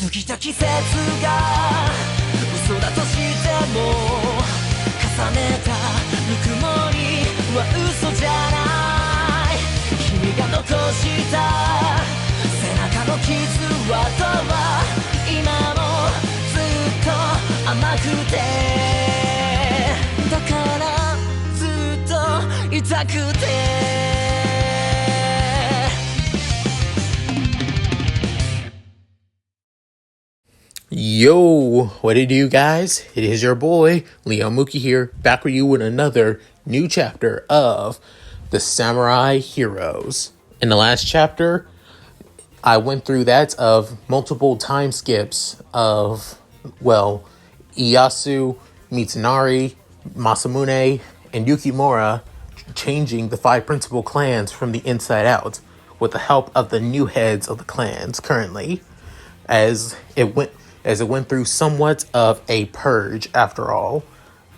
過ぎた季節が嘘だとしても重ねたぬくもりは嘘じゃない君が残した背中の傷跡は今もずっと甘くてだからずっと痛くてYo, what it do, guys? It is your boy, Leo Mookie here, back with you with another new chapter of The Samurai Heroes. In the last chapter, I went through that of multiple time skips of, Ieyasu, Mitsunari, Masamune, and Yukimura changing the 5 principal clans from the inside out with the help of the new heads of the clans currently, as it went through somewhat of a purge after all.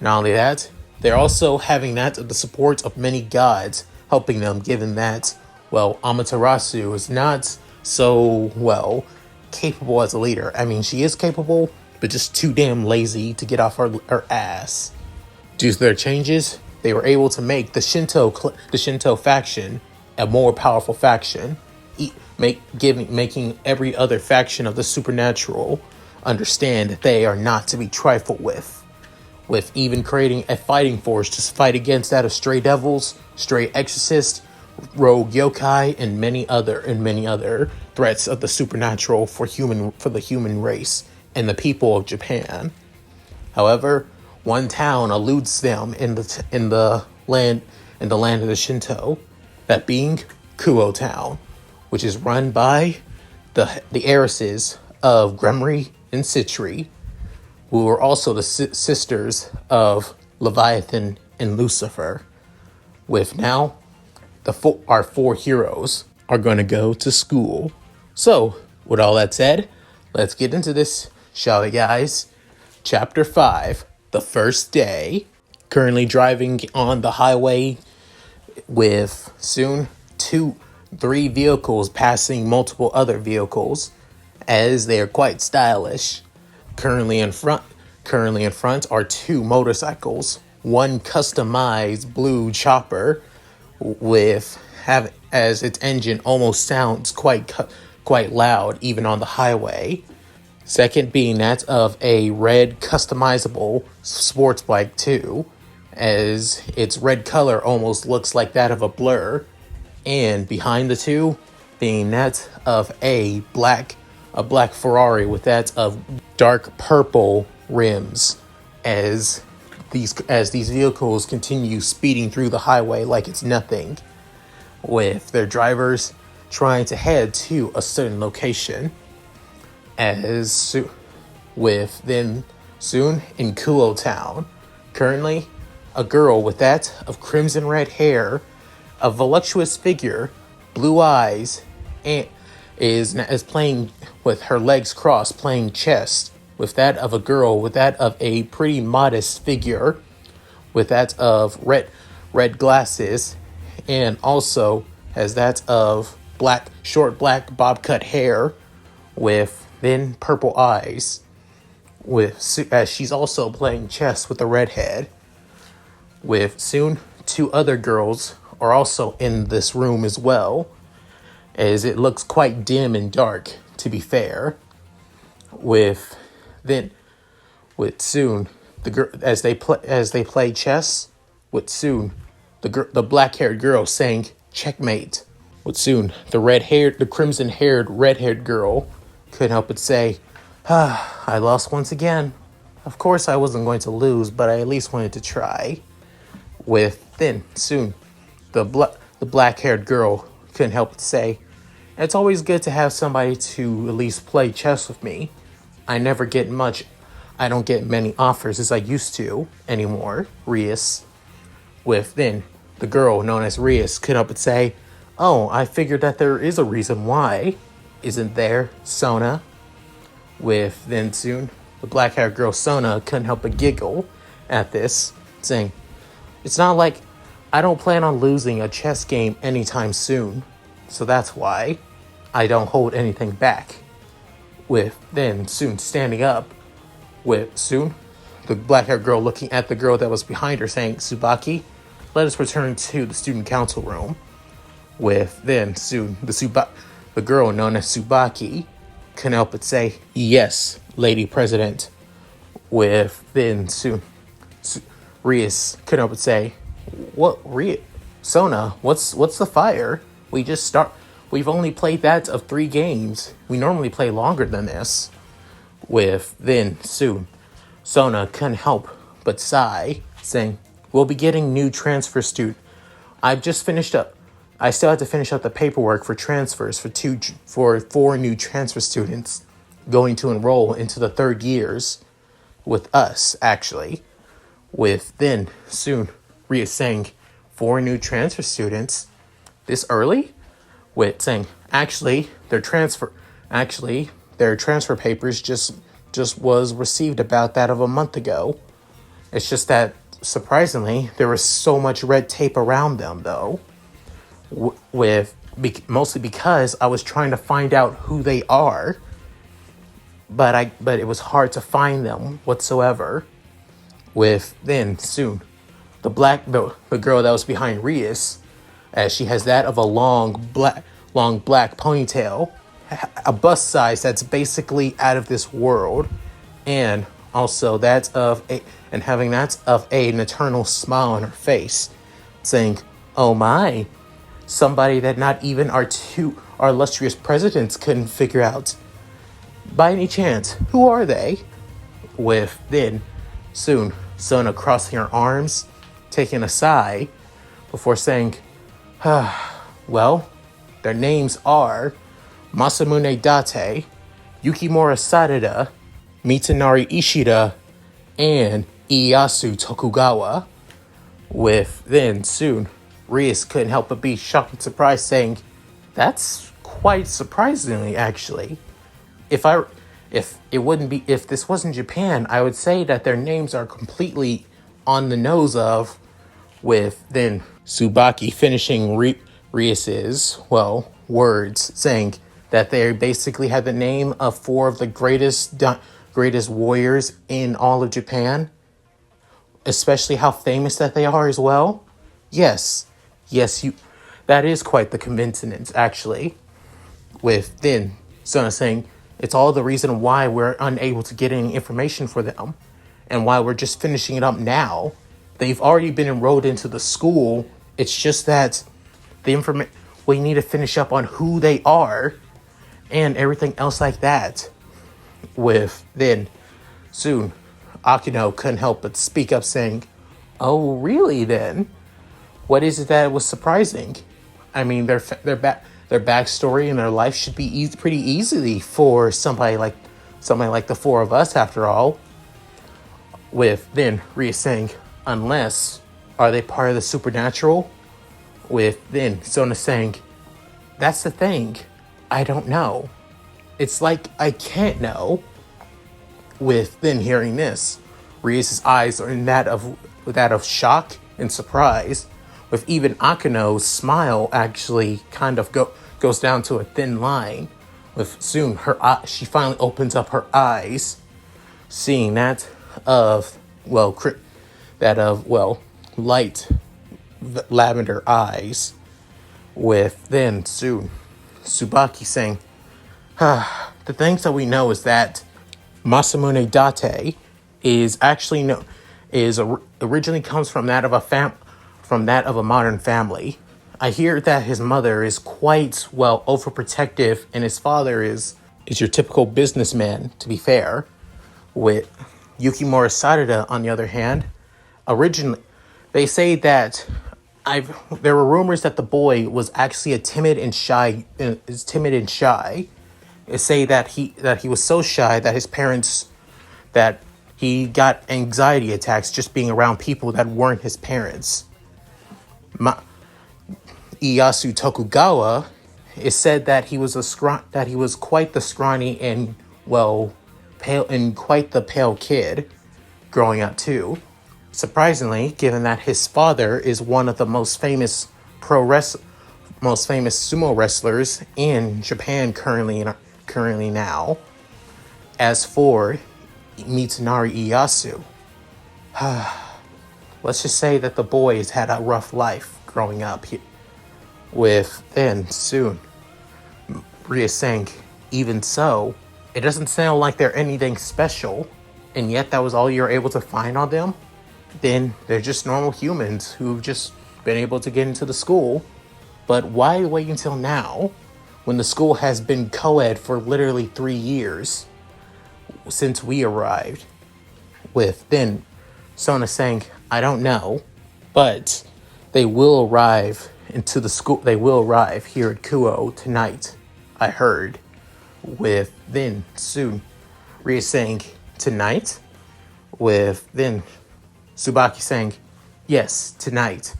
Not only that, they're also having that of the support of many gods helping them, given that, Amaterasu is not so, capable as a leader. I mean, she is capable, but just too damn lazy to get off her ass. Due to their changes, they were able to make the Shinto faction a more powerful faction, making every other faction of the supernatural understand that they are not to be trifled with even creating a fighting force to fight against that of stray devils, stray exorcists, rogue yokai, and many other threats of the supernatural for the human race and the people of Japan. However, one town eludes them in the land of the Shinto, that being Kuoh Town, which is run by the heiresses of Gremory and Citri, who were also the sisters of Leviathan and Lucifer. With now, our 4 heroes are going to go to school. So, with all that said, let's get into this, shall we, guys? Chapter 5, The First Day. Currently driving on the highway with soon 3 vehicles passing multiple other vehicles, as they are quite stylish. Currently in front are 2 motorcycles, one customized blue chopper as its engine almost sounds quite loud even on the highway. Second being that of a red customizable sports bike too, as its red color almost looks like that of a blur. And behind the 2 being that of a black Ferrari with that of dark purple rims, as these vehicles continue speeding through the highway like it's nothing, with their drivers trying to head to a certain location. Soon in Kuoh Town, currently a girl with that of crimson red hair, a voluptuous figure, blue eyes, and is playing with her legs crossed, playing chess with that of a girl, with that of a pretty modest figure, with that of red glasses, and also has that of short black bob cut hair with thin purple eyes, as she's also playing chess with a redhead. With soon 2 other girls are also in this room as well, as it looks quite dim and dark, to be fair. Soon the girl, as they play chess, with soon the black-haired girl saying checkmate. With soon the crimson-haired red-haired girl couldn't help but say, I lost once again. Of course I wasn't going to lose, but I at least wanted to try. Soon the black-haired girl couldn't help but say, it's always good to have somebody to at least play chess with me. I don't get many offers as I used to anymore, Rias. The girl known as Rias couldn't help but say, oh, I figured that there is a reason why. Isn't there, Sona? Soon the black-haired girl Sona couldn't help but giggle at this, saying, it's not like I don't plan on losing a chess game anytime soon, so that's why I don't hold anything back. with then soon standing up, with soon the black-haired girl looking at the girl that was behind her saying, "Tsubaki, let us return to the student council room," with then soon the girl known as Tsubaki couldn't help but say, "Yes, Lady President," with then soon Rias couldn't help but say, "What, Sona, what's the fire? We've only played that of 3 games. We normally play longer than this." With then soon Sona couldn't help but sigh, saying, "We'll be getting new transfer student. I've just finished up. I still have to finish up the paperwork for transfers for 4 new transfer students going to enroll into the 3rd years with us, actually." With then soon Ria saying, "4 new transfer students this early?" With saying, their transfer papers just was received about that of a month ago. It's just that surprisingly there was so much red tape around them though. Mostly because I was trying to find out who they are, but it was hard to find them whatsoever. With then soon the girl that was behind Rias, as she has that of a long black ponytail, a bust size that's basically out of this world, and also having an eternal smile on her face, saying, "Oh my, somebody that not even our illustrious presidents couldn't figure out. By any chance, who are they?" With then soon Sona crossing her arms, taking a sigh, before saying, "Well, their names are Masamune Date, Yukimura Sarada, Mitanari Ishida, and Ieyasu Tokugawa." With then soon Rias couldn't help but be shocked and surprised, saying, "That's quite surprisingly, actually. If this wasn't Japan, I would say that their names are completely on the nose of." With then Tsubaki finishing Rias's words, saying that they basically had the name of 4 of the greatest warriors in all of Japan, especially how famous that they are as well. Yes, that is quite the coincidence, actually. With then Sona saying, "It's all the reason why we're unable to get any information for them, and why we're just finishing it up now. They've already been enrolled into the school. It's just that we need to finish up on who they are and everything else like that." With then soon Akino couldn't help but speak up, saying, "Oh, really then? What is it that was surprising? I mean, their backstory and their life should be pretty easily for somebody like the 4 of us, after all." With then Ria saying, "Unless, are they part of the supernatural?" With then Sona saying, "That's the thing. I don't know. It's like I can't know." With then hearing this, Rias' eyes are in that of shock and surprise, with even Akino's smile actually kind of goes down to a thin line. With soon she finally opens up her eyes, seeing that of light lavender eyes. With then soon Tsubaki saying, "The things that we know is that Masamune Date originally comes from that of a modern family. I hear that his mother is quite overprotective, and his father is your typical businessman, to be fair." With Yukimura Sarada, on the other hand, originally they say that there were rumors that the boy was actually timid and shy. They say that he was so shy that he got anxiety attacks just being around people that weren't his parents. Ieyasu Tokugawa, it said that he was quite the scrawny and pale, and quite the pale kid growing up too. Surprisingly, given that his father is one of the most famous sumo wrestlers in Japan currently now. As for Mitsunari Ieyasu, let's just say that the boys had a rough life growing up with then soon Ria saying, even so, it doesn't sound like they're anything special, and yet that was all you're able to find on them. Then they're just normal humans who've just been able to get into the school. But why wait until now when the school has been co-ed for literally 3 years since we arrived? With then Sona saying, I don't know, but they will arrive into the school. They will arrive here at Kuoh tonight, I heard. With then soon Ria saying, tonight? With then Tsubaki saying, yes, tonight.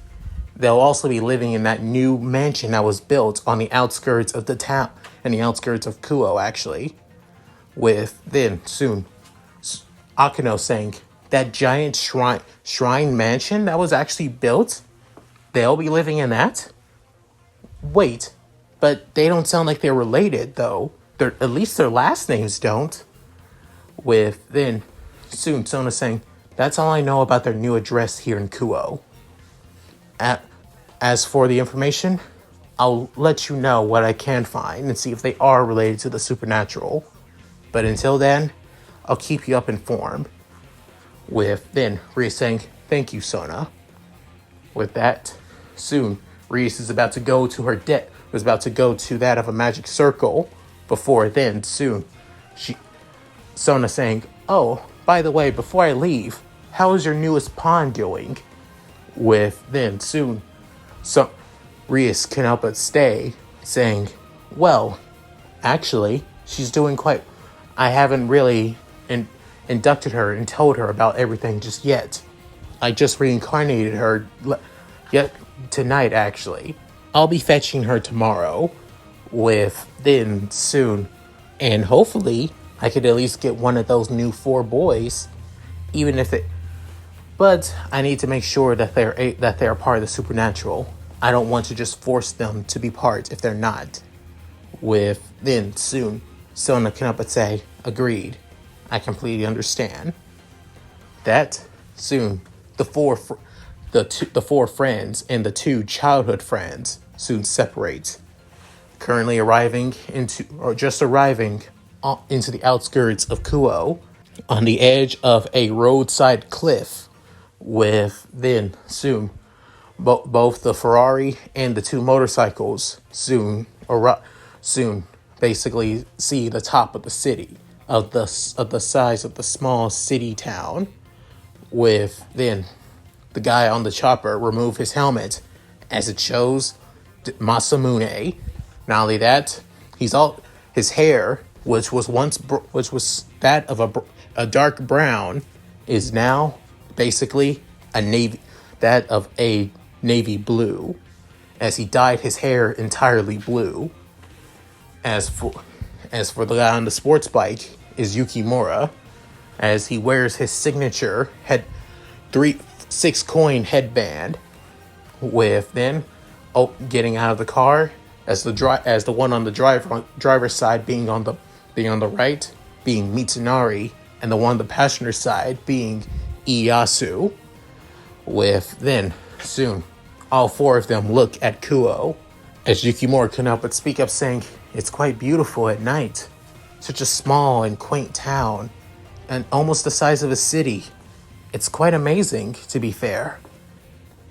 They'll also be living in that new mansion that was built on the outskirts of the town, and the outskirts of Kuoh, actually. With then soon Akino saying, that giant shrine mansion that was actually built, they'll be living in that? Wait, but they don't sound like they're related, though. At least their last names don't. With then soon Sona saying, that's all I know about their new address here in Kuoh. As for the information, I'll let you know what I can find and see if they are related to the supernatural. But until then, I'll keep you up informed. With then Reese saying, thank you, Sona. With that, soon Reese is about to go to her was about to go to that of a magic circle. Before then, soon Sona saying, oh, by the way, before I leave, how is your newest pawn doing? With then soon Reese can help but stay, saying, well, actually, she's doing quite. I haven't really inducted her and told her about everything just yet. I just reincarnated her yet tonight, actually. I'll be fetching her tomorrow. With then soon, and hopefully I could at least get one of those new 4 boys, even if it. But I need to make sure that they're part of the supernatural. I don't want to just force them to be part if they're not. With then soon, Sona can up and say, agreed. I completely understand. That soon, the four friends and the 2 childhood friends soon separate. Currently arriving into the outskirts of Kuoh, on the edge of a roadside cliff. With then soon, both the Ferrari and the 2 motorcycles soon basically see the top of the city, of the size of the small city town. With then the guy on the chopper remove his helmet, as it shows Masamune. Not only that, his hair, which was that of a dark brown, is now basically that of a navy blue, as he dyed his hair entirely blue. As for the guy on the sports bike is Yukimura, as he wears his signature 6-coin headband. With then getting out of the car, as the one on the driver's side being on the right being Mitsunari, and the one on the passenger side being Ieyasu. With then soon all 4 of them look at Kuoh, as Yukimura couldn't help but speak up, saying, it's quite beautiful at night. Such a small and quaint town, and almost the size of a city. It's quite amazing, to be fair.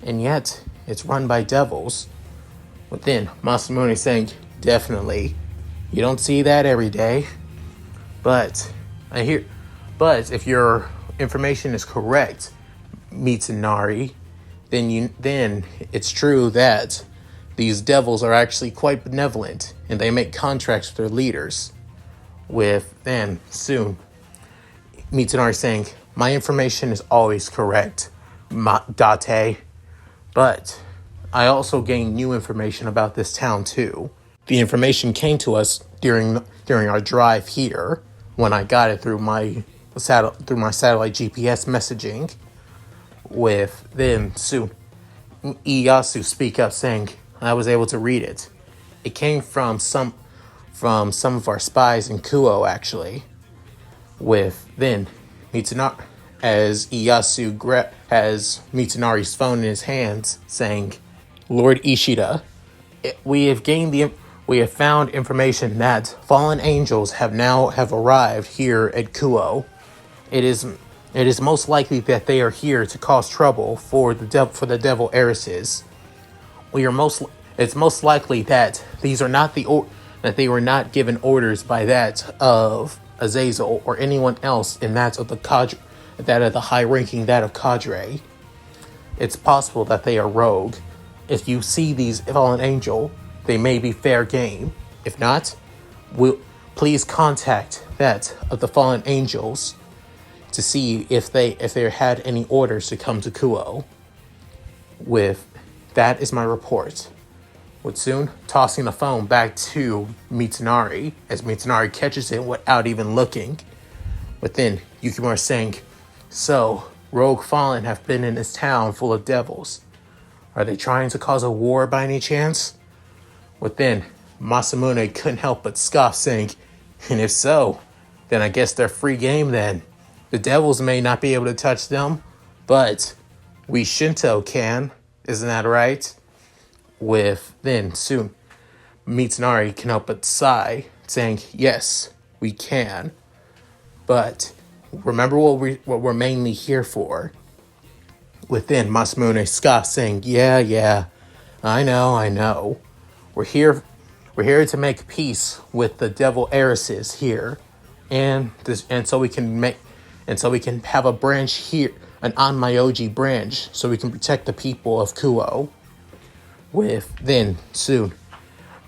And yet, it's run by devils. But then Masamune saying, definitely. You don't see that every day. But if your information is correct, Mitsunari, then it's true that these devils are actually quite benevolent, and they make contracts with their leaders. With then soon Mitsunari saying, my information is always correct, Date. But I also gained new information about this town too. The information came to us during our drive here, when I got it through my satellite GPS messaging. With then soon Ieyasu speak up, saying, I was able to read it. It came from some of our spies in Kuoh, actually. With then Mitsunari, as Ieyasu has Mitsunari's phone in his hands, saying, "Lord Ishida, we have found information that fallen angels have arrived here at Kuoh. It is most likely that they are here to cause trouble for the devil heiresses. It's most likely that these are not that they were not given orders by that of Azazel or anyone else in that of the cadre, that of the high ranking, that of cadre. It's possible that they are rogue. If you see these fallen angel, they may be fair game. If not, please contact that of the fallen angels to see if they had any orders to come to Kuoh. With that is my report." With soon tossing the phone back to Mitsunari as Mitsunari catches it without even looking. With then Yukimura saying, "So, rogue fallen have been in this town full of devils. Are they trying to cause a war by any chance?" With then Masamune couldn't help but scoff, saying, "And if so, then I guess they're free game then. The devils may not be able to touch them, but we Shinto can. Isn't that right?" With then soon Mitsunari can help but sigh, saying, "Yes, we can. But remember what we're mainly here for." Within Masamune scoff, saying, Yeah, I know. We're here to make peace with the devil heiresses here, and so we can have a branch here, an Anmyoji branch, so we can protect the people of Kuoh." With then soon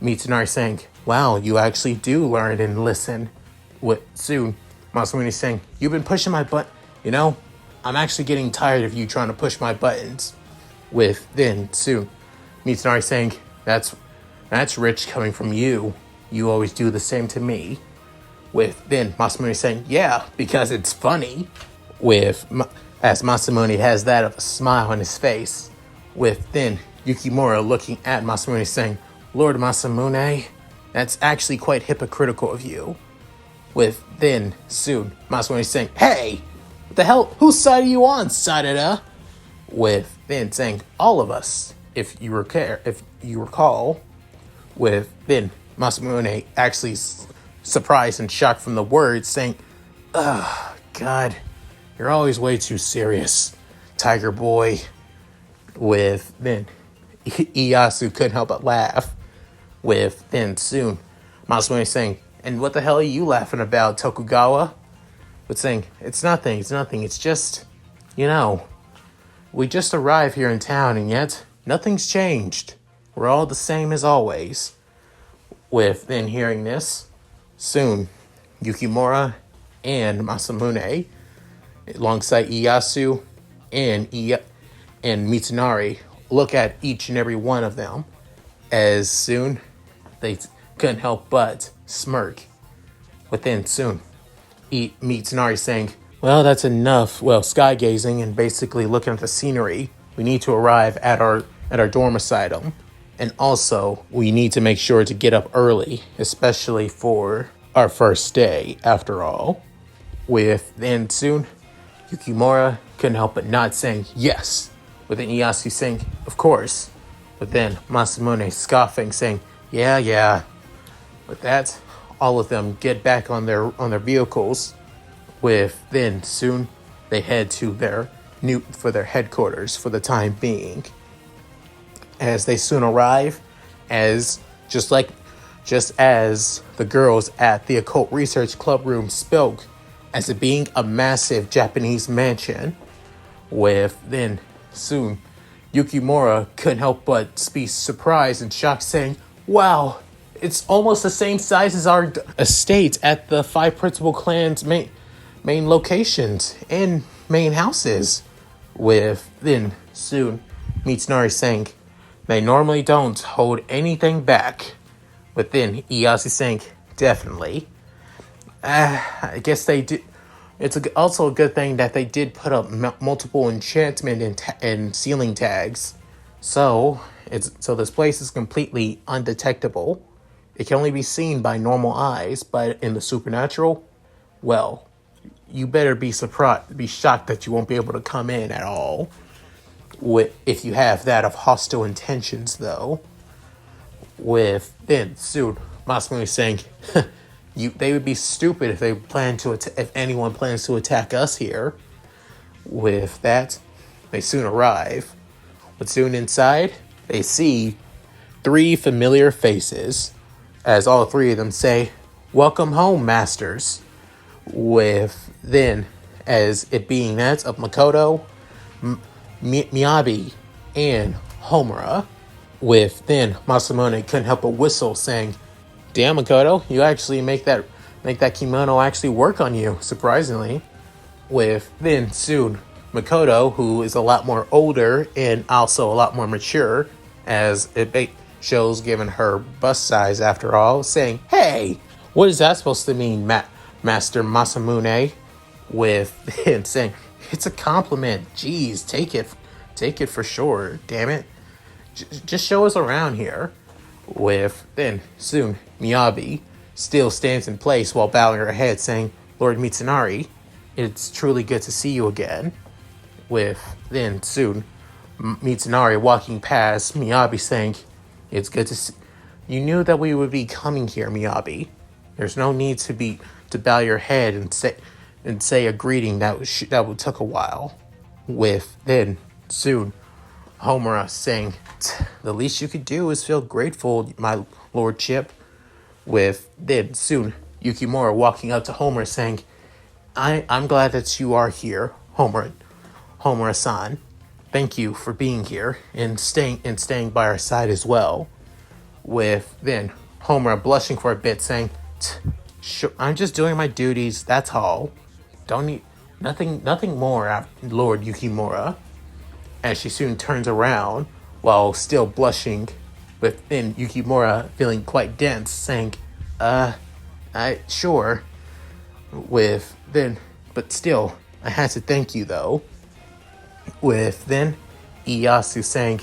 Mitsunari saying, "Wow, you actually do learn and listen." With soon Masamune saying, "You've been pushing my butt. I'm actually getting tired of you trying to push my buttons." With then soon Mitsunari saying, That's rich coming from you. You always do the same to me." With then Masamune saying, "Yeah, because it's funny." As Masamune has that of a smile on his face. With then Yukimura looking at Masamune saying, "Lord Masamune, that's actually quite hypocritical of you." With then soon Masamune saying, "Hey, what the hell? Whose side are you on, Sarada?" With then saying, "All of us, if you recall." With then Masamune actually surprised and shocked from the words, saying, "Ugh, God, you're always way too serious, Tiger Boy." With then Ieyasu couldn't help but laugh. With then soon Masamune saying, "And what the hell are you laughing about, Tokugawa?" But saying, It's nothing. It's just, we just arrived here in town and yet nothing's changed. We're all the same as always." With then hearing this, soon Yukimura and Masamune, alongside Ieyasu and Mitsunari, look at each and every one of them, as soon they couldn't help but smirk. Within soon Mitsunari saying, "Well, that's enough. Well, sky gazing and basically looking at the scenery. We need to arrive at our dorm asylum. And also, we need to make sure to get up early, especially for our first day, after all." With then soon Yukimura couldn't help but nod, saying, "Yes." With then Ieyasu saying, "Of course." But then Masamune scoffing, saying, Yeah. With that, all of them get back on their vehicles. With then soon they head to their headquarters for the time being. As they soon arrive, just as the girls at the Occult Research Club room spoke, as it being a massive Japanese mansion. With then soon Yukimura couldn't help but be surprised and shocked, saying, "Wow, it's almost the same size as our estate at the 5 principal clans' main locations and main houses." With then soon Mitsunari saying, "They normally don't hold anything back." With then Ieyasu saying, "Definitely. I guess they did. It's also a good thing that they did put up multiple enchantment and ceiling tags. So this place is completely undetectable. It can only be seen by normal eyes, but in the supernatural, well, you better be shocked that you won't be able to come in at all. If you have that of hostile intentions, though. With then soon Masamune saying, they would be stupid if if anyone plans to attack us here. With that, they soon arrive. But soon inside, they see 3 familiar faces, as all 3 of them say, "Welcome home, masters." With then, as it being that of Makoto, Miyabi, and Homura. With then Masamune couldn't help but whistle, saying, "Damn, Makoto, you actually make that kimono actually work on you, surprisingly." With then soon Makoto, who is a lot more older and also a lot more mature, as it shows given her bust size after all, saying, "Hey, what is that supposed to mean, Master Masamune?" With him saying, "It's a compliment. Jeez, take it for sure. Damn it. Just show us around here." With then soon Miyabi still stands in place while bowing her head, saying, "Lord Mitsunari, it's truly good to see you again." With then soon Mitsunari walking past Miyabi, saying, "It's good to see. You knew that we would be coming here, Miyabi. There's no need to bow your head and say a greeting that would took a while." With then soon Homura saying, "The least you could do is feel grateful, my lordship." With then soon Yukimura walking up to Homura, saying, I'm glad that you are here, Homura-san. Thank you for being here and staying by our side as well." With then Homura blushing for a bit, saying, "I'm just doing my duties, that's all. Don't need nothing more, Lord Yukimura." As she soon turns around while still blushing, with then Yukimura feeling quite dense, saying, Sure." With then, "But still, I had to thank you though." With then Ieyasu saying,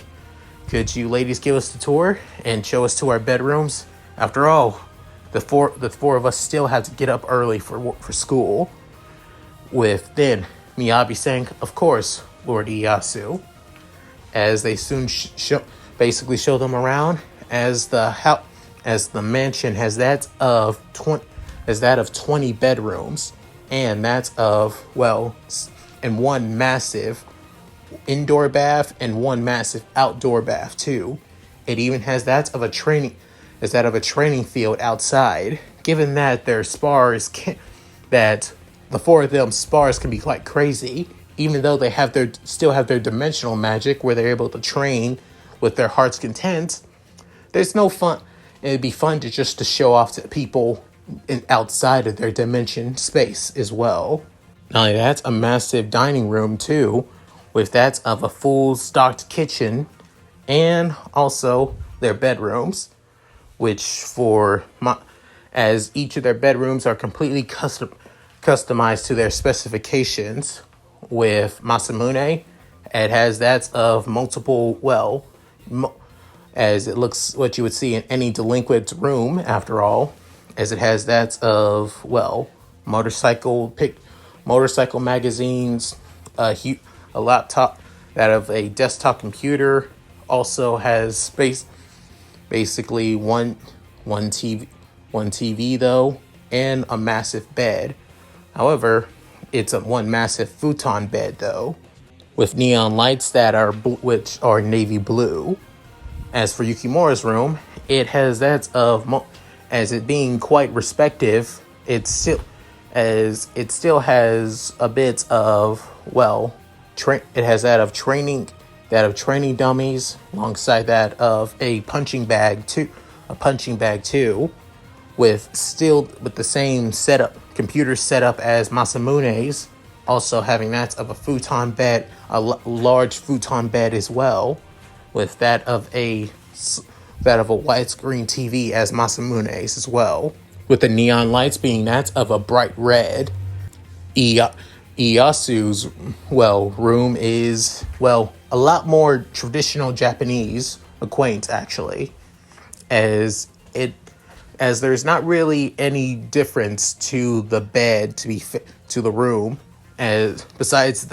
"Could you ladies give us the tour and show us to our bedrooms? After all, the four of us still have to get up early for school." With then Miyabi saying, "Of course, Lord Ieyasu." As they soon basically show them around, as the mansion has that of 20 bedrooms, and that's of and one massive indoor bath and one massive outdoor bath too. It even has that of a training field outside. Given that their spars that the 4 of them spars can be quite crazy, even though they still have their dimensional magic where they're able to train with their heart's content. There's no fun. It'd be fun to show off to people outside of their dimension space as well. Not only that, a massive dining room too, with that of a full stocked kitchen, and also their bedrooms, which as each of their bedrooms are completely customized to their specifications. With Masamune, it has that of multiple, as it looks what you would see in any delinquent room, after all, as it has that of, motorcycle magazines, a laptop, that of a desktop computer, also has basically one TV though, and a massive bed. However, it's one massive futon bed though, with neon lights which are navy blue. As for Yukimura's room, it has that of as it being quite respective. It still has a bit of it has that of training dummies, alongside that of a punching bag too, with the same computer setup as Masamune's, also having that of a futon bed, a large futon bed as well, with that of a widescreen TV as Masamune's as well, with the neon lights being that of a bright red. Iyasu's room is a lot more traditional Japanese acquaint, actually, as as there's not really any difference to the bed to the room, as besides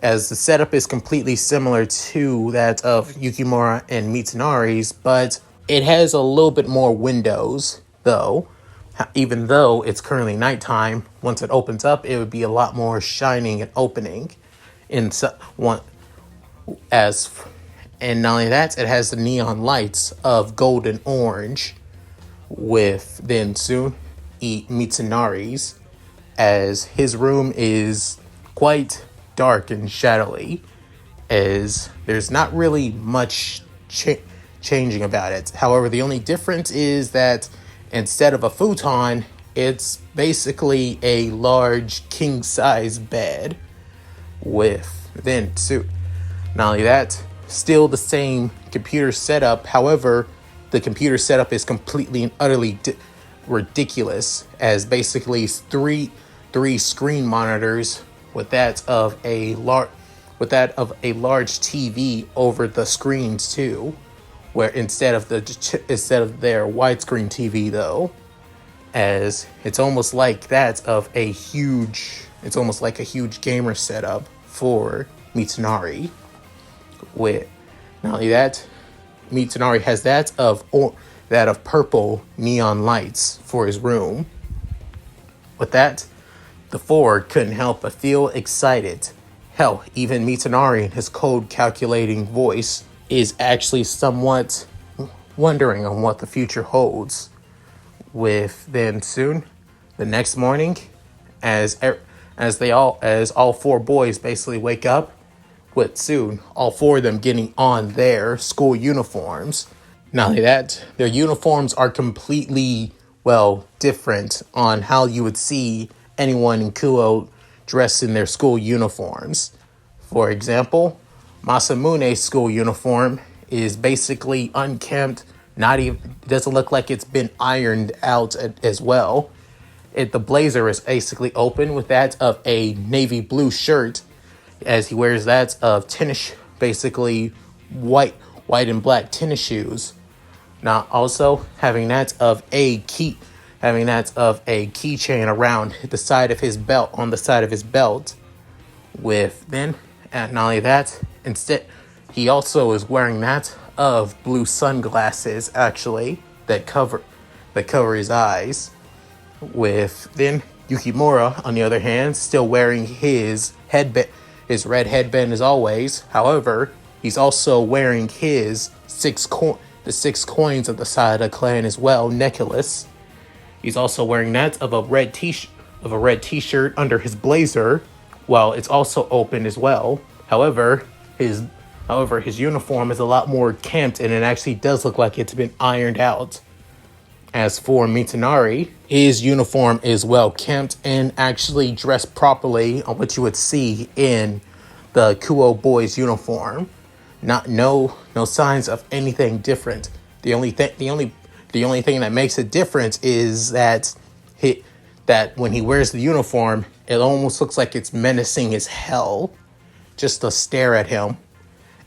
as the setup is completely similar to that of Yukimura and Mitsunari's, but it has a little bit more windows, though. Even though it's currently nighttime, once it opens up, it would be a lot more shining and opening. One as, and not only that, it has the neon lights of gold and orange, with then soon Mitsunari's, as his room is quite dark and shadowy, as there's not really much changing about it. However, the only difference is that instead of a futon, it's basically a large king-size bed with then suit. Not only that, still the same computer setup. However, the computer setup is completely and utterly ridiculous, as basically three screen monitors with that of a large TV over the screens too, where instead of their widescreen TV though, as it's almost like a huge gamer setup for Mitsunari. With not only that, Mitsunari has that of purple neon lights for his room. With that, the four couldn't help but feel excited. Hell, even Mitsunari in his code calculating voice is actually somewhat wondering on what the future holds. With then soon, the next morning, as all four boys basically wake up, with soon all four of them getting on their school uniforms. Not only that, their uniforms are completely, different on how you would see anyone in Kuoh dressed in their school uniforms. For example, Masamune's school uniform is basically unkempt, doesn't look like it's been ironed out as well. The blazer is basically open with that of a navy blue shirt, as he wears that of basically white and black tennis shoes. Now also having that of a keychain around the side of his belt, with then, and not only that, instead he also is wearing that of blue sunglasses actually that cover his eyes. With then Yukimura on the other hand still wearing his red headband as always. However, he's also wearing his the 6 coins of the Sada clan as well necklace. He's also wearing that of a red t-shirt under his blazer, while it's also open as well. However, his uniform is a lot more kempt, and it actually does look like it's been ironed out. As for Mitsunari, his uniform is well kempt and actually dressed properly on what you would see in the Kuoh boys' uniform. No signs of anything different. The only thing that makes it different is that when he wears the uniform, it almost looks like it's menacing as hell, just to stare at him.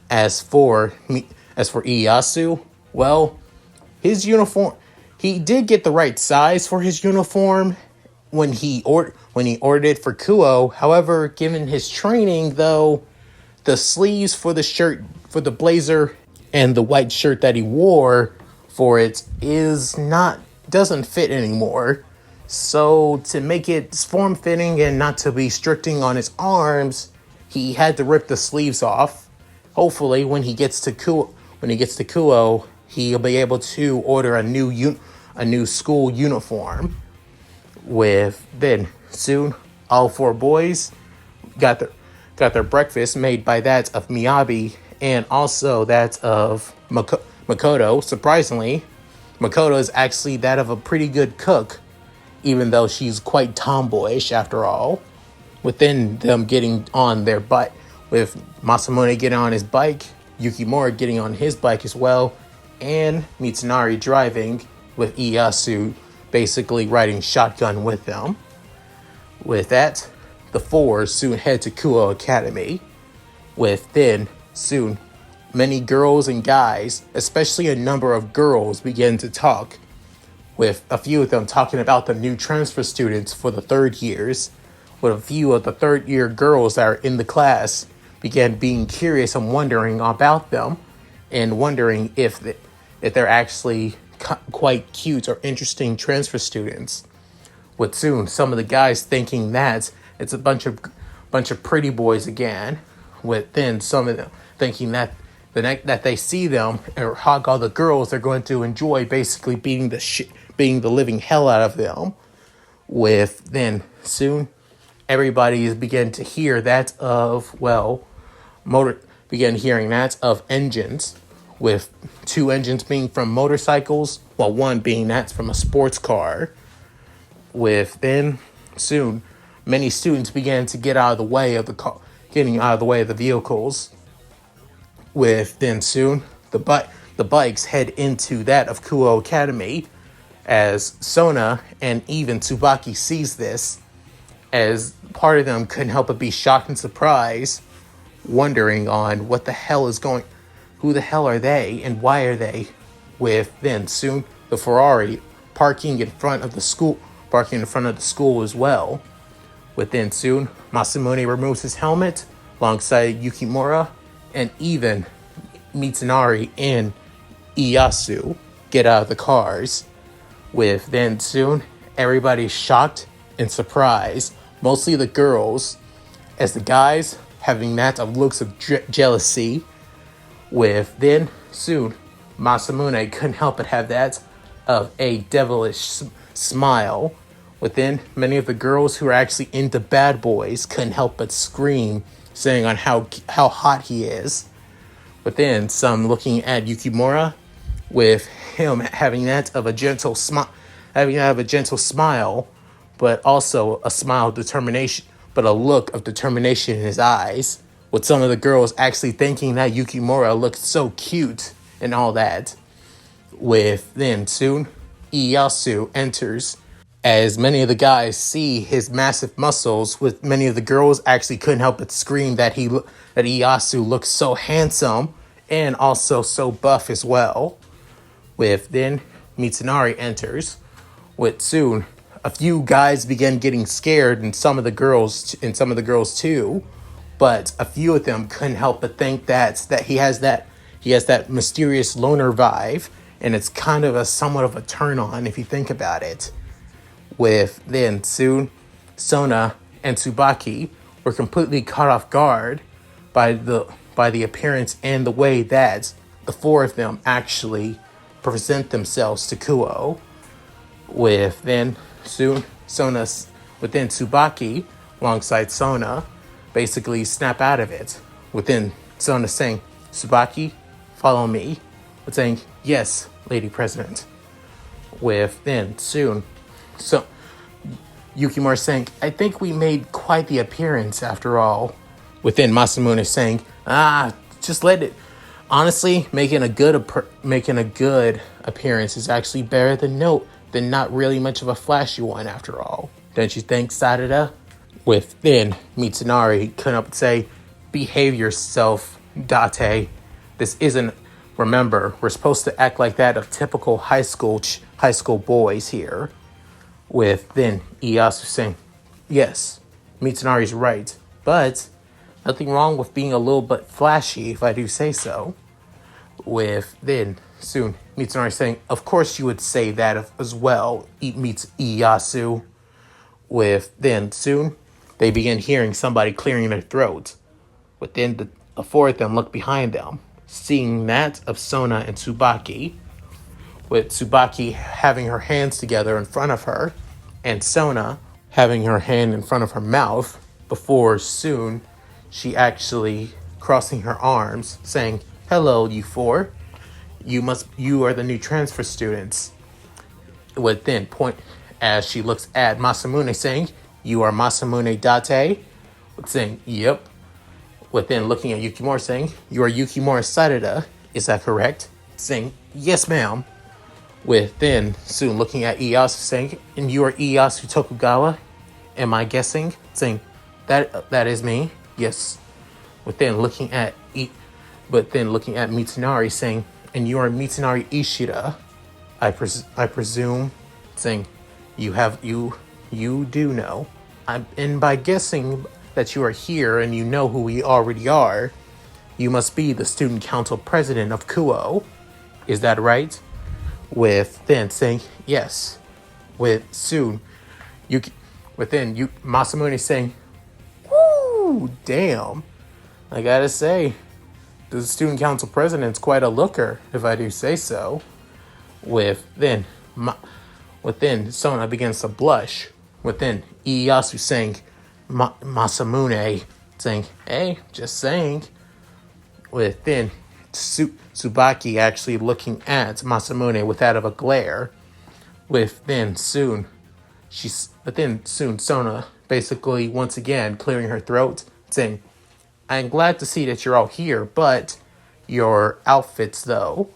As for Ieyasu, his uniform, he did get the right size for his uniform when he ordered it for Kuoh. However, given his training, though, the sleeves for the shirt, for the blazer, and the white shirt that he wore for it doesn't fit anymore. So to make it form-fitting and not to be restricting on his arms, he had to rip the sleeves off. Hopefully, when he gets to Kuoh, he'll be able to order a new school uniform. With then soon, all four boys got their breakfast made by that of Miyabi and also that of Makoto. Surprisingly, Makoto is actually that of a pretty good cook, even though she's quite tomboyish after all. Within them getting on their bike, with Masamune getting on his bike, Yukimura getting on his bike as well, and Mitsunari driving, with Ieyasu basically riding shotgun with them. With that, the four soon head to Kuoh Academy. With then, soon, many girls and guys, especially a number of girls, begin to talk with a few of them talking about the new transfer students for the third years, with a few of the third year girls that are in the class began being curious and wondering about them and wondering if they're actually quite cute or interesting transfer students. With soon some of the guys thinking that it's a bunch of pretty boys again, with then some of them thinking that that they see them or hog all the girls, they're going to enjoy basically beating the living hell out of them. With then soon everybody is beginning to hear that of hearing that of engines, with 2 engines being from motorcycles, while 1 being that's from a sports car. With then soon many students began to get out of the way of the vehicles. With then soon the bikes head into that of Kuoh Academy, as Sona and even Tsubaki sees this, as part of them couldn't help but be shocked and surprised, wondering on who the hell are they and why are they. With then soon the Ferrari parking in front of the school as well. With then soon Masamune removes his helmet alongside Yukimura, and even Mitsunari and Ieyasu get out of the cars. With then soon everybody's shocked and surprised, mostly the girls, as the guys having that of looks of jealousy. With then soon Masamune couldn't help but have that of a devilish smile. Within many of the girls who are actually into bad boys couldn't help but scream, saying on how hot he is. Within some looking at Yukimura, with him having that of a gentle smile, but also a look of determination in his eyes. With some of the girls actually thinking that Yukimura looked so cute and all that. With then soon Ieyasu enters, as many of the guys see his massive muscles, with many of the girls actually couldn't help but scream that Ieyasu looks so handsome and also so buff as well. With then Mitsunari enters, with soon a few guys begin getting scared, and some of the girls too, but a few of them couldn't help but think that he has that mysterious loner vibe, and it's kind of somewhat of a turn on if you think about it. With then soon Sona and Tsubaki were completely caught off guard by the appearance and the way that the 4 of them actually present themselves to Kuoh. With then soon Tsubaki alongside Sona basically snap out of it, within Sona saying, "Tsubaki, follow me," with saying, "Yes, Lady President." With then soon Yukimura saying, "I think we made quite the appearance after all." Within Masamune saying, just let it. Honestly, making a good appearance is actually better than not really much of a flashy one after all. Don't you think, Sarada? Within Mitsunari couldn't up say, "Behave yourself, Date. This isn't. Remember, we're supposed to act like that of typical high school boys here." With then Ieyasu saying, "Yes, Mitsunari's right, but nothing wrong with being a little bit flashy, if I do say so." With then soon Mitsunari saying, "Of course you would say that as well, meets Ieyasu." With then soon they begin hearing somebody clearing their throats. Within the 4 of them look behind them, seeing that of Sona and Tsubaki, with Tsubaki having her hands together in front of her, and Sona having her hand in front of her mouth, before soon she actually crossing her arms, saying, "Hello, you 4. You are the new transfer students." With then point as she looks at Masamune saying, "You are Masamune Date?" With saying, "Yep." With then looking at Yukimura saying, "You are Yukimura Sarada, is that correct?" Saying, "Yes, ma'am." With then soon looking at Ieyasu saying, "And you are Ieyasu Tokugawa, am I guessing?" Saying, that is me, yes." With then looking at Mitsunari saying, "And you are Mitsunari Ishida, I presume?" saying, you do know. And by guessing that you are here and you know who we already are, you must be the student council president of Kuoh. Is that right? With then saying, yes. With soon, Masamune saying, whoo, damn. I gotta say, the student council president's quite a looker, if I do say so. Within Sona begins to blush. Within Ieyasu saying, Masamune saying, hey, just saying. Within Tsubaki actually looking at Masamune with that of a glare. Within soon Sona basically once again clearing her throat, saying, I'm glad to see that you're all here, but your outfits though.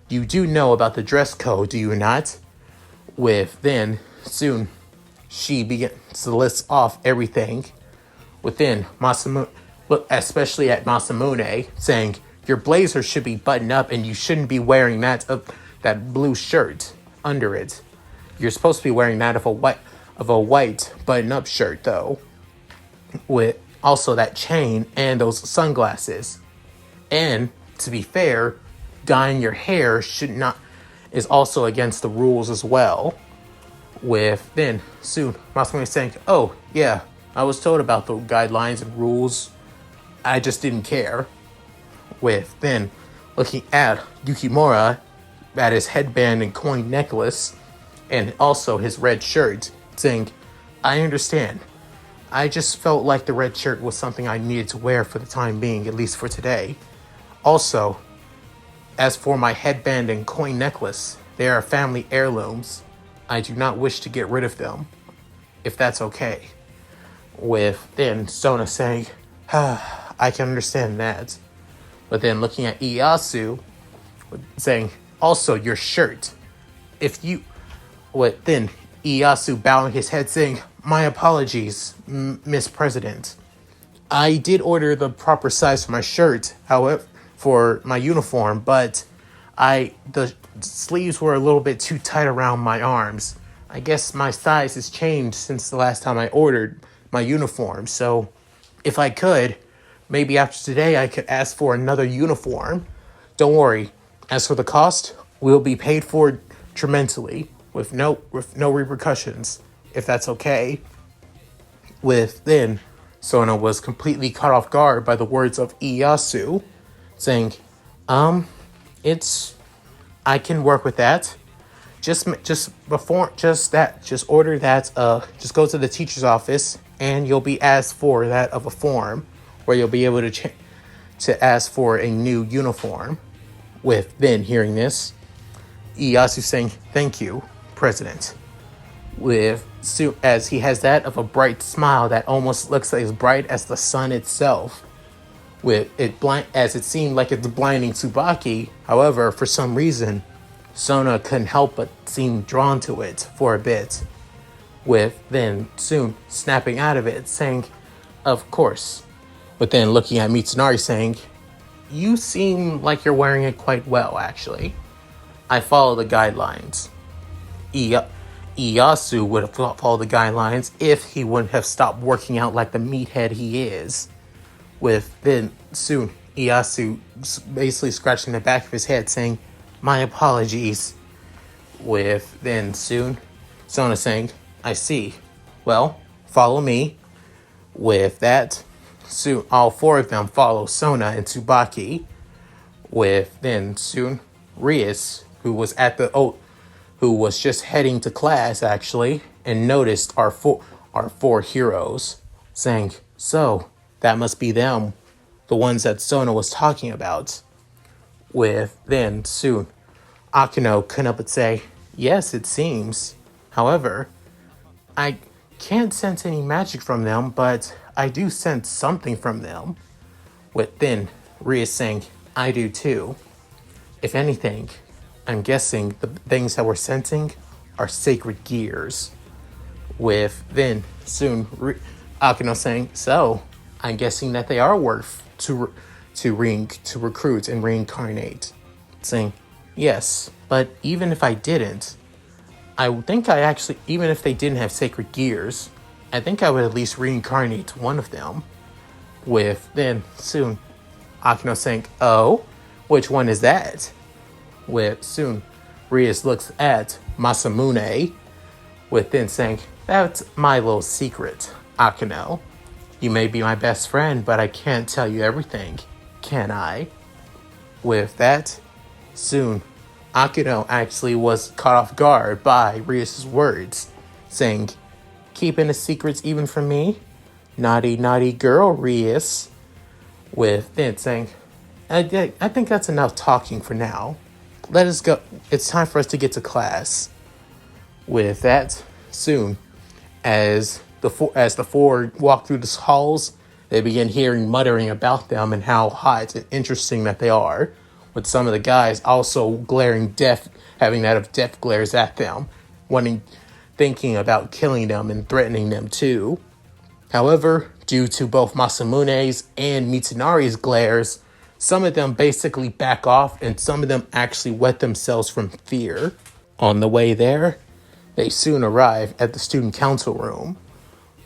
You do know about the dress code, do you not? Soon she begins to list off everything within Masamune, especially at Masamune, saying, your blazer should be buttoned up and you shouldn't be wearing that blue shirt under it. You're supposed to be wearing that of a white button-up shirt, though, with also that chain and those sunglasses. And to be fair, dyeing your hair is also against the rules as well. Soon Masamune saying, oh yeah, I was told about the guidelines and rules. I just didn't care. Looking at Yukimura at his headband and coin necklace, and also his red shirt, saying, I understand. I just felt like the red shirt was something I needed to wear for the time being, at least for today. Also, as for my headband and coin necklace, they are family heirlooms. I do not wish to get rid of them, if that's okay. Sona saying, I can understand that. But then looking at Ieyasu, saying, also your shirt. Ieyasu bowing his head saying, my apologies, Miss President. I did order the proper size for my shirt, however, for my uniform, but the sleeves were a little bit too tight around my arms. I guess my size has changed since the last time I ordered my uniform, so if I could, maybe after today I could ask for another uniform. Don't worry, as for the cost, we'll be paid for tremendously, with no repercussions, if that's okay. Sona was completely caught off guard by the words of Ieyasu, saying, I can work with that. Just order that, just go to the teacher's office and you'll be asked for that of a form where you'll be able to ask for a new uniform. Hearing this, Ieyasu saying, thank you, President. As he has that of a bright smile that almost looks as bright as the sun itself. As it seemed like it's blinding Tsubaki. However, for some reason, Sona couldn't help but seem drawn to it for a bit. Soon snapping out of it, saying, of course. But then looking at Mitsunari saying, you seem like you're wearing it quite well, actually. I follow the guidelines. Ieyasu would have followed the guidelines if he wouldn't have stopped working out like the meathead he is. Soon Ieyasu basically scratching the back of his head saying, my apologies. Soon Sona saying, I see. Well, follow me. Soon all four of them follow Sona and Tsubaki. Soon Rias, who was just heading to class actually, and noticed our four heroes, saying, so that must be them, the ones that Sona was talking about. Soon Akino couldn't help but say, yes, it seems. However, I can't sense any magic from them, but I do sense something from them. Rias saying, I do too. If anything, I'm guessing the things that we're sensing are sacred gears. Soon Akino saying, so I'm guessing that they are worth to recruit and reincarnate. Saying, yes, but even if I didn't, I think I actually, even if they didn't have sacred gears, I think I would at least reincarnate one of them. With then soon Akino saying, "Oh, which one is that?" With soon Rias looks at Masamune, with then saying, "That's my little secret, Akino. You may be my best friend, but I can't tell you everything, can I?" With that, soon Akino actually was caught off guard by Rias' words, saying, "Keeping the secrets even from me? Naughty, naughty girl, Rias." With then saying, I think that's enough talking for now. Let us go. It's time for us to get to class." With that, soon, as the four walk through the halls, they begin hearing muttering about them and how hot and interesting that they are, with some of the guys also glaring having that of death glares at them, thinking about killing them and threatening them too. However, due to both Masamune's and Mitsunari's glares, some of them basically back off and some of them actually wet themselves from fear. On the way there, they soon arrive at the student council room,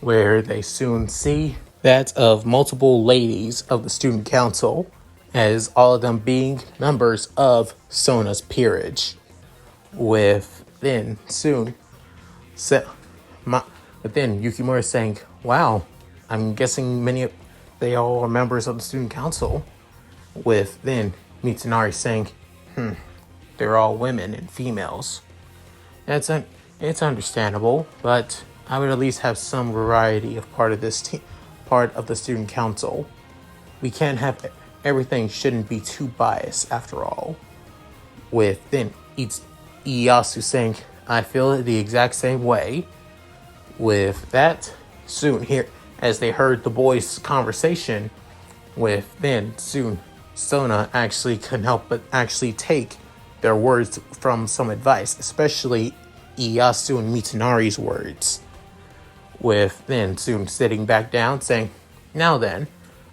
where they soon see that of multiple ladies of the student council, as all of them being members of Sona's peerage. With then soon, but then Yukimura saying, "Wow, I'm guessing they all are members of the student council." With then Mitsunari saying, "They're all women and females." It's understandable, but I would at least have some variety of part of the student council. We can't have everything shouldn't be too biased after all. With then Ieyasu saying, "I feel it the exact same way." With that, soon here, as they heard the boys' conversation, with then soon Sona actually couldn't help but actually take their words from some advice, especially Ieyasu and Mitsunari's words. With then soon sitting back down, saying, "Now then,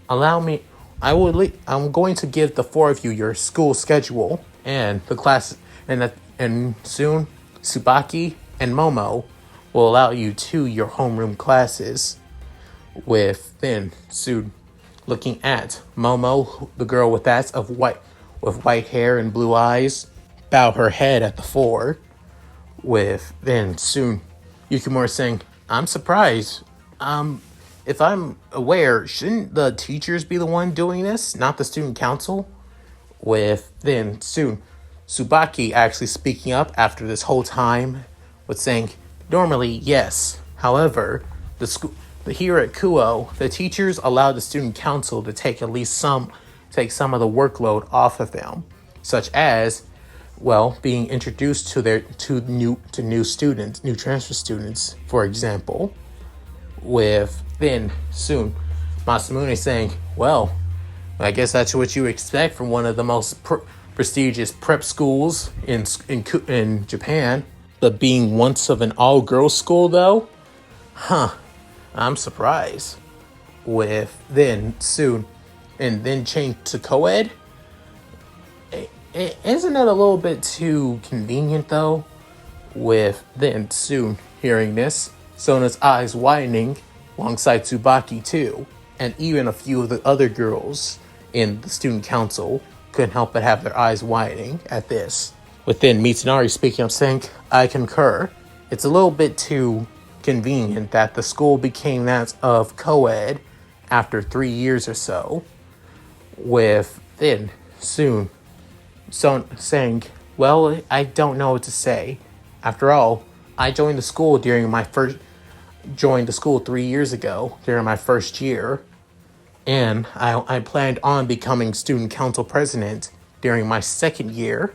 allow me. I'm going to give the four of you your school schedule and the class, and soon Tsubaki and Momo will allow you to your homeroom classes." With then soon looking at Momo, the girl with white hair and blue eyes, bow her head at the four. With then soon Yukimura saying, "I'm surprised. If I'm aware, shouldn't the teachers be the one doing this, not the student council?" With then soon Tsubaki actually speaking up after this whole time, with saying, "Normally, yes. However, here at Kuoh, the teachers allowed the student council to take some of the workload off of them, such as, well, being introduced to new students, new transfer students, for example." With then soon Masamune saying, "Well, I guess that's what you expect from one of the most prestigious prep schools in Japan. But being once of an all-girls school, though? I'm surprised." With then soon, and then change to co-ed? Isn't it a little bit too convenient, though? With then soon hearing this, Sona's eyes widening alongside Tsubaki too, and even a few of the other girls in the student council couldn't help but have their eyes widening at this. Within Mitsunari speaking up saying, "I concur. It's a little bit too convenient that the school became that of co-ed after 3 years or so." With then soon saying, "Well, I don't know what to say. After all, I joined the school 3 years ago during my first year, and I planned on becoming student council president during my second year."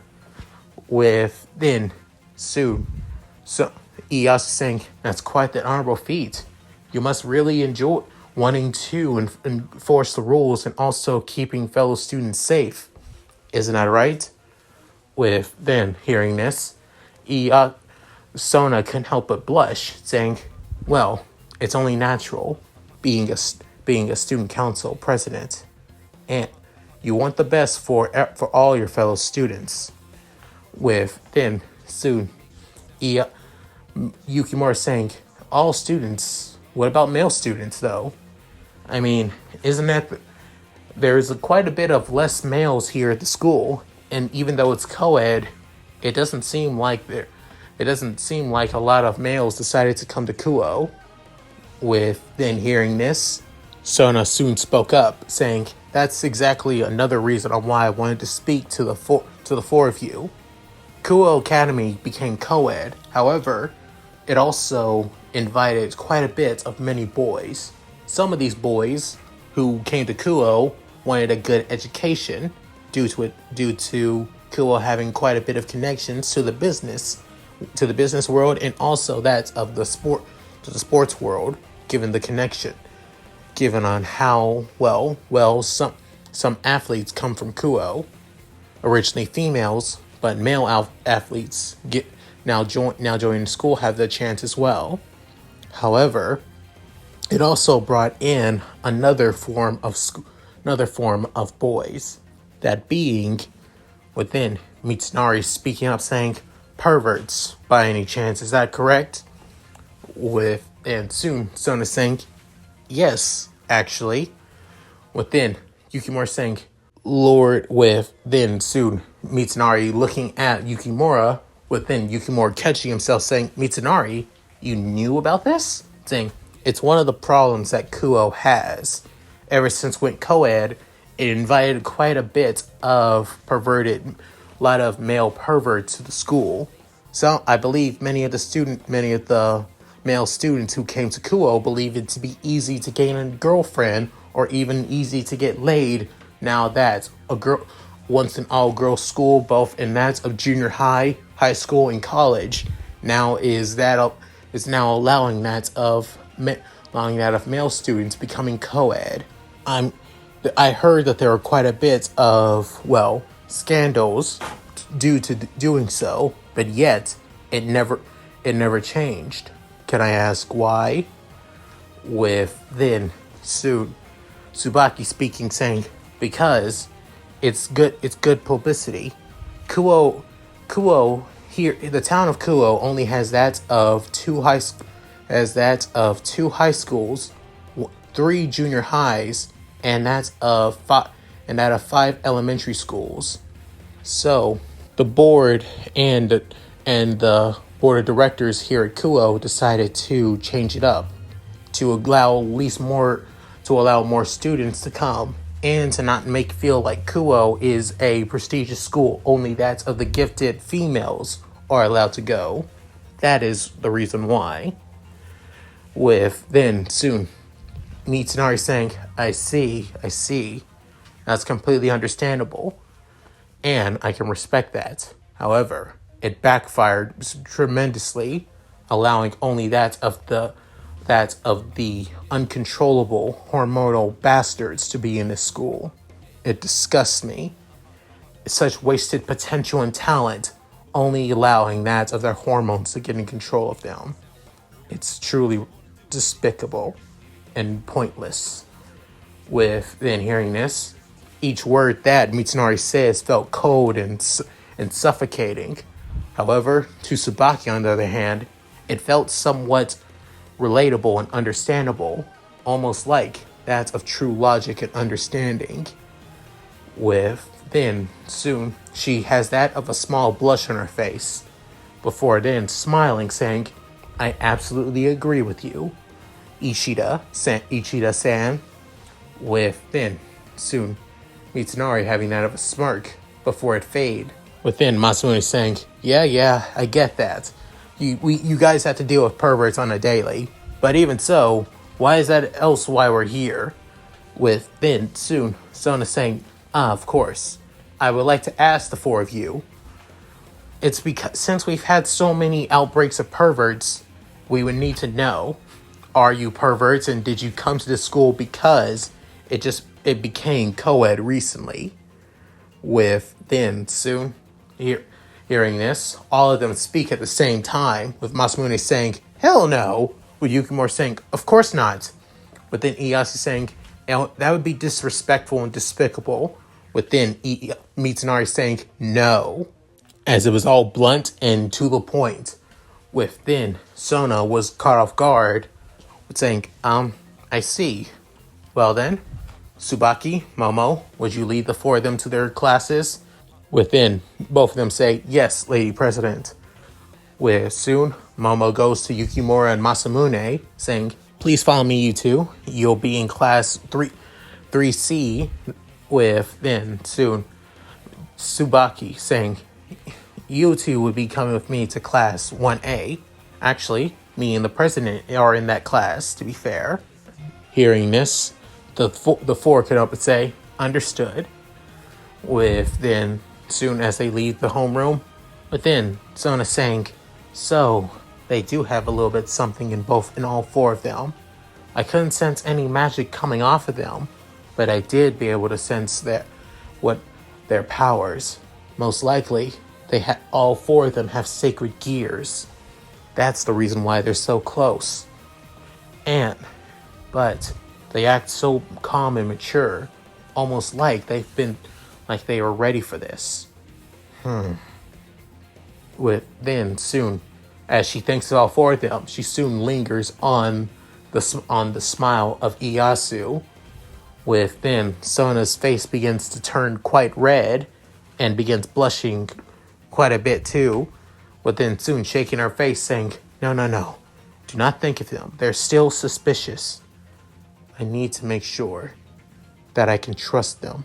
With then soon Ieyasu saying, "That's quite the honorable feat. You must really enjoy wanting to enforce the rules and also keeping fellow students safe. Isn't that right?" With then hearing this, Sona couldn't help but blush, saying, "Well, it's only natural, being a student council president, and you want the best for all your fellow students." With then soon Yukimura saying, all students, what about male students though? I mean, isn't that, there's quite a bit of less males here at the school, and even though it's co-ed, it doesn't seem like a lot of males decided to come to Kuoh. With then hearing this, Sona soon spoke up, saying, that's exactly another reason on why I wanted to speak to the four of you. Kuoh Academy became co-ed, however, it also invited quite a bit of many boys. Some of these boys who came to Kuoh wanted a good education due to Kuoh having quite a bit of connections to the business world, and also that of the sports world, given the connection, given on how some athletes come from Kuoh, originally females, but male athletes now joining the school have the chance as well. However, it also brought in another form of boys, that being within Mitsunari speaking up saying, perverts by any chance, is that correct? And soon Sona saying, yes, actually. Within Yukimura saying, Lord, with then soon Mitsunari looking at Yukimura, within Yukimura catching himself saying, Mitsunari, you knew about this? Saying, it's one of the problems that Kuoh has. Ever since went co-ed, it invited quite a lot of male perverts to the school. So I believe many of the male students who came to Kuoh believe it to be easy to gain a girlfriend or even easy to get laid. Now that's once an all-girls school, both in that of junior high, high school, and college, now is allowing that of male students becoming co-ed. I heard that there were quite a bit of scandals due to doing so, but yet it never changed. Can I ask why? With then Tsubaki speaking, saying, because it's good publicity. Kuoh here, the town of Kuoh only has that of two high schools, 3 junior highs, and that of 5 elementary schools. So the board and the board of directors here at Kuoh decided to change it up to allow more students to come, and to not make feel like Kuoh is a prestigious school. Only that of the gifted females are allowed to go. That is the reason why. With then soon Mitsunari saying, I see. That's completely understandable, and I can respect that. However, it backfired tremendously, allowing only that of the uncontrollable hormonal bastards to be in this school. It disgusts me. Such wasted potential and talent, only allowing that of their hormones to get in control of them. It's truly despicable and pointless. With then hearing this, each word that Mitsunari says felt cold and suffocating. However, to Tsubaki, on the other hand, it felt somewhat relatable and understandable, almost like that of true logic and understanding. With then soon she has that of a small blush on her face, before then smiling, saying, I absolutely agree with you, Ichida-san. With then soon Mitsunari having that of a smirk before it fade. Within Masamune saying, yeah, I get that. You guys have to deal with perverts on a daily. But even so, why is that else why we're here? With then soon Sona saying, of course. I would like to ask the 4 of you. It's because since we've had so many outbreaks of perverts, we would need to know, are you perverts, and did you come to this school because it became co-ed recently? With then soon hearing this, all of them speak at the same time, with Masamune saying, hell no, with Yukimura saying, of course not, with then Ieyasu saying, that would be disrespectful and despicable, with then Mitsunari saying, no, as it was all blunt and to the point. With then, Sona was caught off guard, saying, I see. Well then, Tsubaki, Momo, would you lead the four of them to their classes? Within, both of them say, yes, Lady President. With soon, Momo goes to Yukimura and Masamune, saying, please follow me, you two. You'll be in class 3C. With then, soon, Tsubaki saying, you two would be coming with me to class 1A. Actually, me and the president are in that class, to be fair. Hearing this, the four can up and say, understood. With then, soon as they leave the homeroom, but then Sona saying, so they do have a little bit something in all four of them. I couldn't sense any magic coming off of them, but I did be able to sense their powers. Most likely, all four of them have sacred gears. That's the reason why they're so close. But they act so calm and mature, almost like they were ready for this. With then soon, as she thinks of all four of them, she soon lingers on the smile of Ieyasu. With then, Sona's face begins to turn quite red and begins blushing quite a bit too. But then soon shaking her face saying, no. Do not think of them. They're still suspicious. I need to make sure that I can trust them,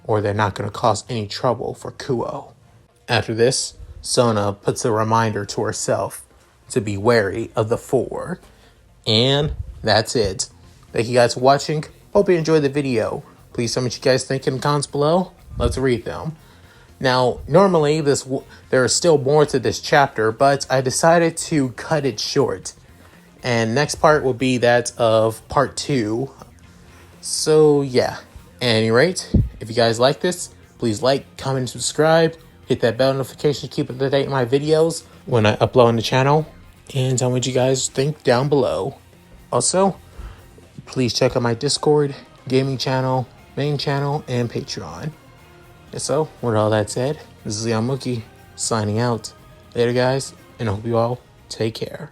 or they're not going to cause any trouble for Kuoh. After this, Sona puts a reminder to herself to be wary of the four. And that's it. Thank you guys for watching. Hope you enjoyed the video. Please tell me what you guys think in the comments below. Let's read them. Now, normally there is still more to this chapter, but I decided to cut it short. And next part will be that of part 2. So yeah, at any rate, if you guys like this, please like, comment, and subscribe. Hit that bell notification to keep up to date with my videos when I upload on the channel. And tell me what you guys think down below. Also, please check out my Discord, gaming channel, main channel, and Patreon. And so, with all that said, this is Yamuki signing out. Later guys, and I hope you all take care.